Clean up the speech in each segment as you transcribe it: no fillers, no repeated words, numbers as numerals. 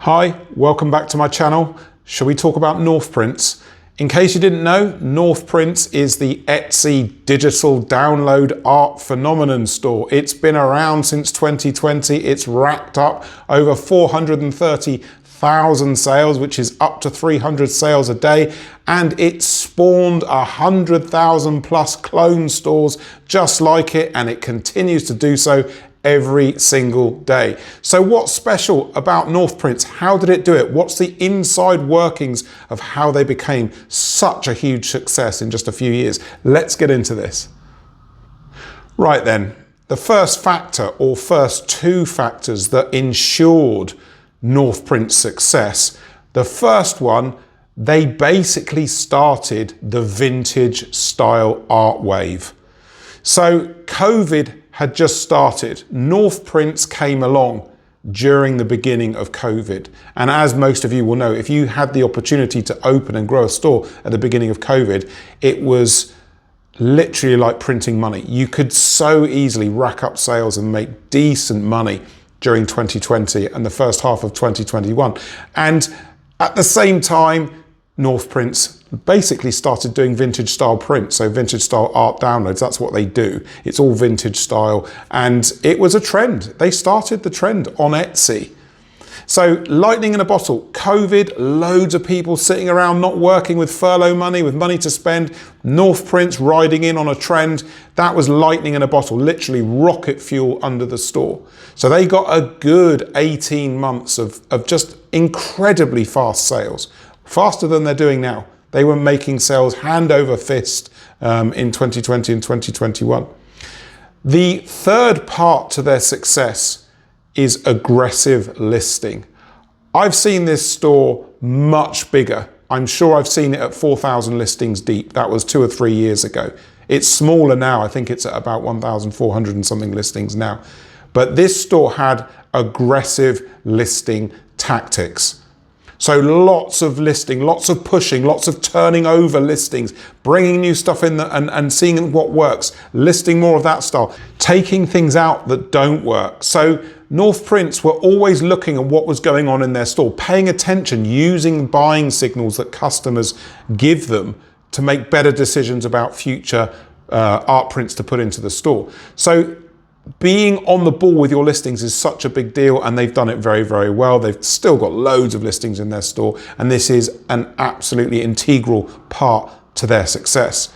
Hi, welcome back to my channel. Shall we talk about North Prints? In case you didn't know, North Prints is the Etsy digital download art phenomenon store. It's been around since 2020. It's racked up over 430,000 sales, which is up to 300 sales a day. And it spawned 100,000 plus clone stores just like it, and it continues to do so every single day. So what's special about North Prints? How did it do it? What's the inside workings of how they became such a huge success in just a few years? Let's get into this. Right then, the first factor or first two factors that ensured North Prints' success. The first one, they basically started the vintage style art wave. So COVID had just started. North Prints came along during the beginning of COVID. And as most of you will know, if you had the opportunity to open and grow a store at the beginning of COVID, it was literally like printing money. You could so easily rack up sales and make decent money during 2020 and the first half of 2021. And at the same time, North Prints basically started doing vintage style prints, so vintage style art downloads. That's what they do. It's all vintage style, and it was a trend. They started the trend on Etsy. So lightning in a bottle, COVID, loads of people sitting around not working with furlough money, with money to spend. North Prints riding in on a trend. That was lightning in a bottle, literally rocket fuel under the store. So they got a good 18 months of just incredibly fast sales. Faster than they're doing now. They were making sales hand over fist in 2020 and 2021. The third part to their success is aggressive listing. I've seen this store much bigger. I'm sure I've seen it at 4,000 listings deep. That was 2 or 3 years ago. It's smaller now. I think it's at about 1,400 and something listings now. But this store had aggressive listing tactics. So lots of listing, lots of pushing, lots of turning over listings, bringing new stuff in and seeing what works, listing more of that style, taking things out that don't work. So North Prints were always looking at what was going on in their store, paying attention, using buying signals that customers give them to make better decisions about future art prints to put into the store. So being on the ball with your listings is such a big deal, and they've done it very, very well. They've still got loads of listings in their store, and this is an absolutely integral part to their success.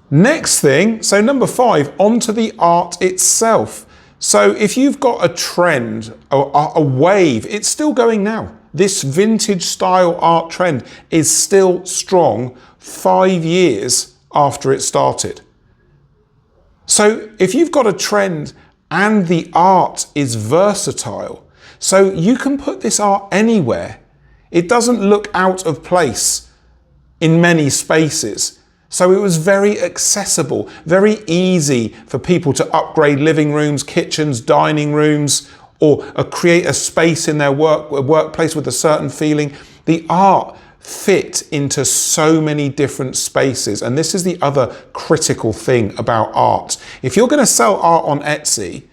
Next thing, so number 5, onto the art itself. So if you've got a trend, a wave, it's still going now. This vintage style art trend is still strong 5 years after it started. So if you've got a trend and the art is versatile, so you can put this art anywhere. It doesn't look out of place in many spaces. So it was very accessible, very easy for people to upgrade living rooms, kitchens, dining rooms, or create a space in their workplace with a certain feeling. The art fit into so many different spaces. And this is the other critical thing about art. If you're going to sell art on Etsy,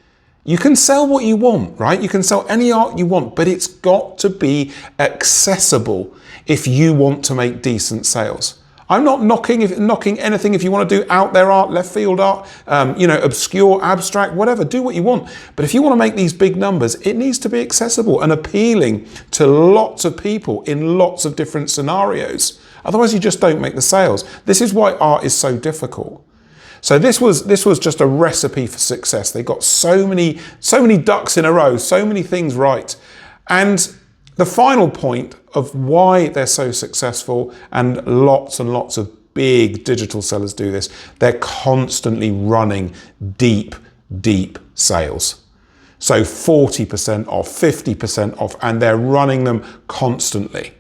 you can sell what you want, right? You can sell any art you want, but it's got to be accessible if you want to make decent sales. I'm not knocking anything. If you want to do out there art, left field art, obscure, abstract, whatever, do what you want. But if you want to make these big numbers, it needs to be accessible and appealing to lots of people in lots of different scenarios. Otherwise, you just don't make the sales. This is why art is so difficult. So this was just a recipe for success. They got so many ducks in a row, so many things right. And the final point of why they're so successful, and lots of big digital sellers do this, they're constantly running deep sales. So 40% off, 50% off, and they're running them constantly.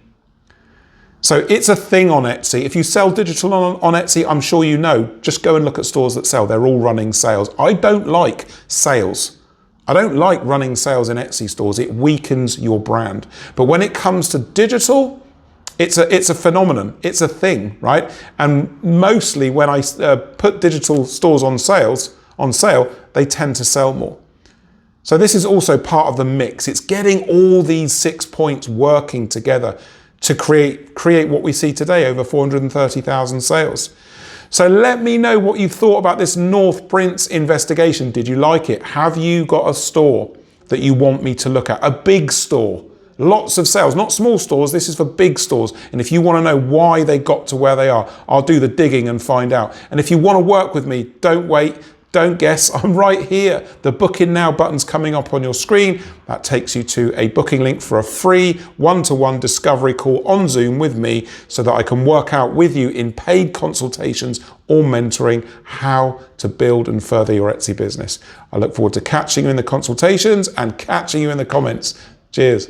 So it's a thing on Etsy. If you sell digital on Etsy, I'm sure you know, just go and look at stores that sell. They're all running sales. I don't like sales. I don't like running sales in Etsy stores. It weakens your brand. But when it comes to digital, it's a phenomenon. It's a thing, right? And mostly when I put digital stores on sale, they tend to sell more. So this is also part of the mix. It's getting all these 6 points working together to create what we see today, over 430,000 sales. So let me know what you thought about this North Prince investigation. Did you like it? Have you got a store that you want me to look at? A big store, lots of sales, not small stores. This is for big stores. And if you want to know why they got to where they are, I'll do the digging and find out. And if you want to work with me, don't wait. Don't guess, I'm right here. The booking now button's coming up on your screen. That takes you to a booking link for a free one-to-one discovery call on Zoom with me so that I can work out with you in paid consultations or mentoring how to build and further your Etsy business. I look forward to catching you in the consultations and catching you in the comments. Cheers.